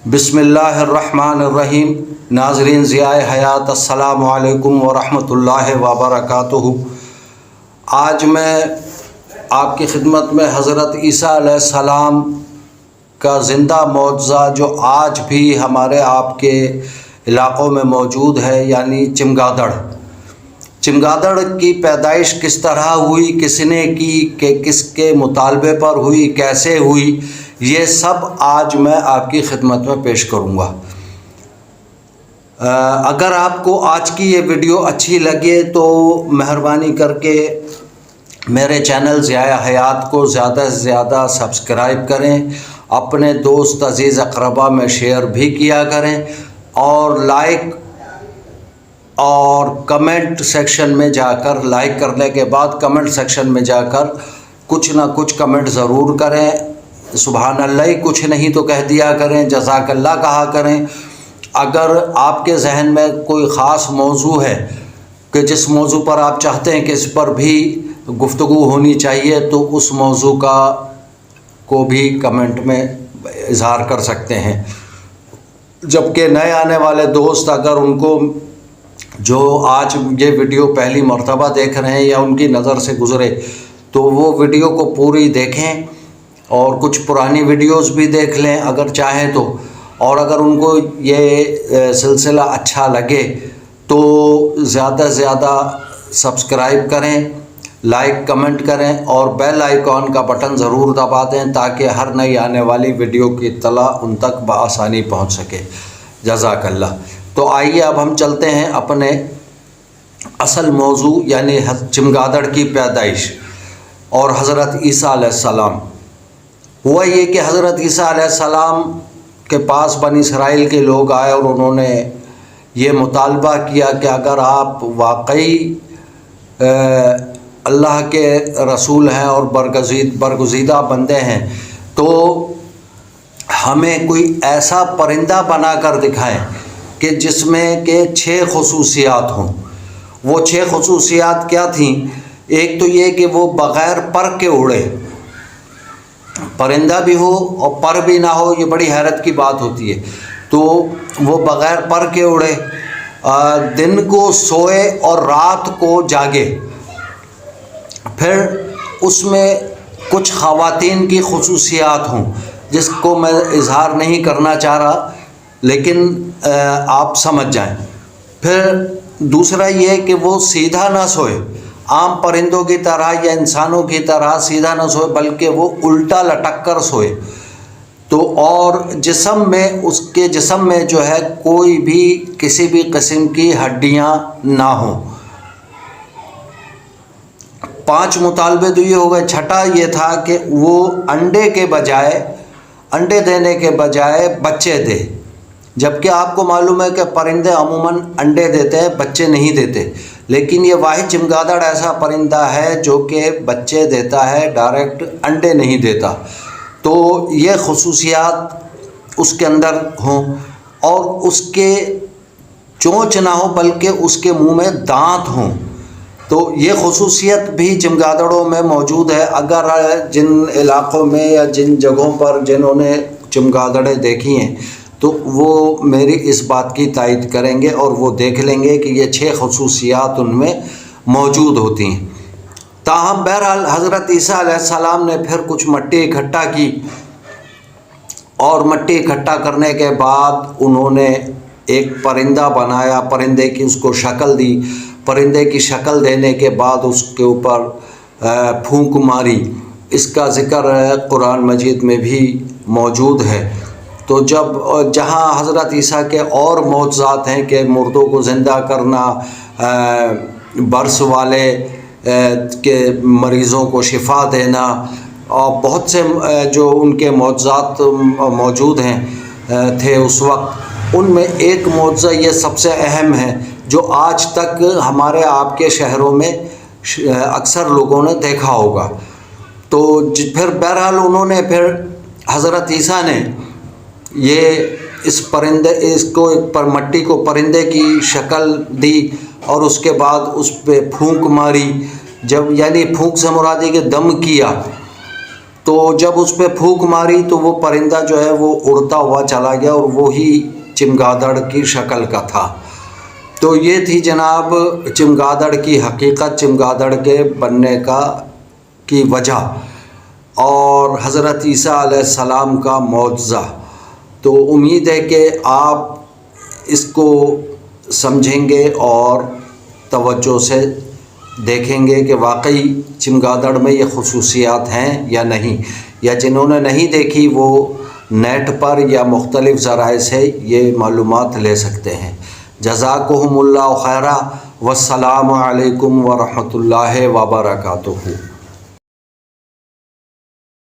بسم اللہ الرحمن الرحیم۔ ناظرین ضیاء حیات، السلام علیکم ورحمۃ اللہ وبرکاتہ۔ آج میں آپ کی خدمت میں حضرت عیسیٰ علیہ السلام کا زندہ معجزہ جو آج بھی ہمارے آپ کے علاقوں میں موجود ہے، یعنی چمگادڑ کی پیدائش کس طرح ہوئی، کس نے کی، کہ کس کے مطالبے پر ہوئی، کیسے ہوئی، یہ سب آج میں آپ کی خدمت میں پیش کروں گا۔ اگر آپ کو آج کی یہ ویڈیو اچھی لگے تو مہربانی کر کے میرے چینل ضیاء حیات کو زیادہ سے زیادہ سبسکرائب کریں، اپنے دوست عزیز اقربا میں شیئر بھی کیا کریں، اور لائک اور کمنٹ سیکشن میں جا کر، لائک کرنے کے بعد کمنٹ سیکشن میں جا کر کچھ نہ کچھ کمنٹ ضرور کریں۔ سبحان اللہ ہی کچھ نہیں تو کہہ دیا کریں، جزاک اللہ کہا کریں۔ اگر آپ کے ذہن میں کوئی خاص موضوع ہے کہ جس موضوع پر آپ چاہتے ہیں کہ اس پر بھی گفتگو ہونی چاہیے، تو اس موضوع کو بھی کمنٹ میں اظہار کر سکتے ہیں۔ جبکہ نئے آنے والے دوست، اگر ان کو جو آج یہ ویڈیو پہلی مرتبہ دیکھ رہے ہیں یا ان کی نظر سے گزرے، تو وہ ویڈیو کو پوری دیکھیں اور کچھ پرانی ویڈیوز بھی دیکھ لیں اگر چاہیں تو، اور اگر ان کو یہ سلسلہ اچھا لگے تو زیادہ سے زیادہ سبسکرائب کریں، لائک کمنٹ کریں، اور بیل آئیکن کا بٹن ضرور دبا دیں تاکہ ہر نئی آنے والی ویڈیو کی اطلاع ان تک بآسانی پہنچ سکے۔ جزاک اللہ۔ تو آئیے اب ہم چلتے ہیں اپنے اصل موضوع، یعنی چمگادڑ کی پیدائش اور حضرت عیسیٰ علیہ السلام۔ ہوا یہ کہ حضرت عیسیٰ علیہ السلام کے پاس بنی اسرائیل کے لوگ آئے اور انہوں نے یہ مطالبہ کیا کہ اگر آپ واقعی اللہ کے رسول ہیں اور برگزیدہ بندے ہیں تو ہمیں کوئی ایسا پرندہ بنا کر دکھائیں کہ جس میں کہ 6 خصوصیات ہوں۔ وہ 6 خصوصیات کیا تھیں؟ ایک تو یہ کہ وہ بغیر پر کے اڑے، پرندہ بھی ہو اور پر بھی نہ ہو، یہ بڑی حیرت کی بات ہوتی ہے۔ تو وہ بغیر پر کے اڑے، دن کو سوئے اور رات کو جاگے۔ پھر اس میں کچھ خواتین کی خصوصیات ہوں جس کو میں اظہار نہیں کرنا چاہ رہا، لیکن آپ سمجھ جائیں۔ پھر دوسرا یہ کہ وہ سیدھا نہ سوئے، عام پرندوں کی طرح یا انسانوں کی طرح سیدھا نہ سوئے، بلکہ وہ الٹا لٹک کر سوئے۔ تو اور اس کے جسم میں جو ہے کوئی بھی کسی بھی قسم کی ہڈیاں نہ ہوں۔ 5 مطالبے تو یہ ہو گئے۔ چھٹا یہ تھا کہ وہ انڈے دینے کے بجائے بچے دے، جبکہ آپ کو معلوم ہے کہ پرندے عموماً انڈے دیتے ہیں، بچے نہیں دیتے، لیکن یہ واحد چمگادڑ ایسا پرندہ ہے جو کہ بچے دیتا ہے، ڈائریکٹ انڈے نہیں دیتا۔ تو یہ خصوصیات اس کے اندر ہوں، اور اس کے چونچ نہ ہو بلکہ اس کے منہ میں دانت ہوں۔ تو یہ خصوصیت بھی چمگادڑوں میں موجود ہے۔ اگر جن علاقوں میں یا جن جگہوں پر جنہوں نے چمگادڑیں دیکھی ہیں تو وہ میری اس بات کی تائید کریں گے اور وہ دیکھ لیں گے کہ یہ 6 خصوصیات ان میں موجود ہوتی ہیں۔ تاہم بہرحال حضرت عیسیٰ علیہ السلام نے پھر کچھ مٹی اکٹھا کی، اور مٹی اکٹھا کرنے کے بعد انہوں نے ایک پرندہ بنایا، پرندے کی اس کو شکل دی۔ پرندے کی شکل دینے کے بعد اس کے اوپر پھونک ماری۔ اس کا ذکر قرآن مجید میں بھی موجود ہے۔ تو جہاں حضرت عیسیٰ کے اور معجزات ہیں کہ مردوں کو زندہ کرنا، برس والے کے مریضوں کو شفا دینا، اور بہت سے جو ان کے معجزات موجود تھے اس وقت، ان میں ایک معجزہ یہ سب سے اہم ہے جو آج تک ہمارے آپ کے شہروں میں اکثر لوگوں نے دیکھا ہوگا۔ تو پھر بہرحال انہوں نے پھر حضرت عیسیٰ نے مٹی کو پرندے کی شکل دی، اور اس کے بعد اس پہ پھونک ماری۔ یعنی پھونک سے مراد ہے کہ دم کیا، تو جب اس پہ پھونک ماری تو وہ پرندہ جو ہے وہ اڑتا ہوا چلا گیا اور وہی چمگادڑ کی شکل کا تھا۔ تو یہ تھی جناب چمگادڑ کی حقیقت، چمگادڑ کے بننے کی وجہ اور حضرت عیسیٰ علیہ السلام کا معجزہ۔ تو امید ہے کہ آپ اس کو سمجھیں گے اور توجہ سے دیکھیں گے کہ واقعی چمگادڑ میں یہ خصوصیات ہیں یا نہیں، یا جنہوں نے نہیں دیکھی وہ نیٹ پر یا مختلف ذرائع سے یہ معلومات لے سکتے ہیں۔ جزاکہم اللہ خیرا، والسلام علیکم ورحمۃ اللہ وبرکاتہ۔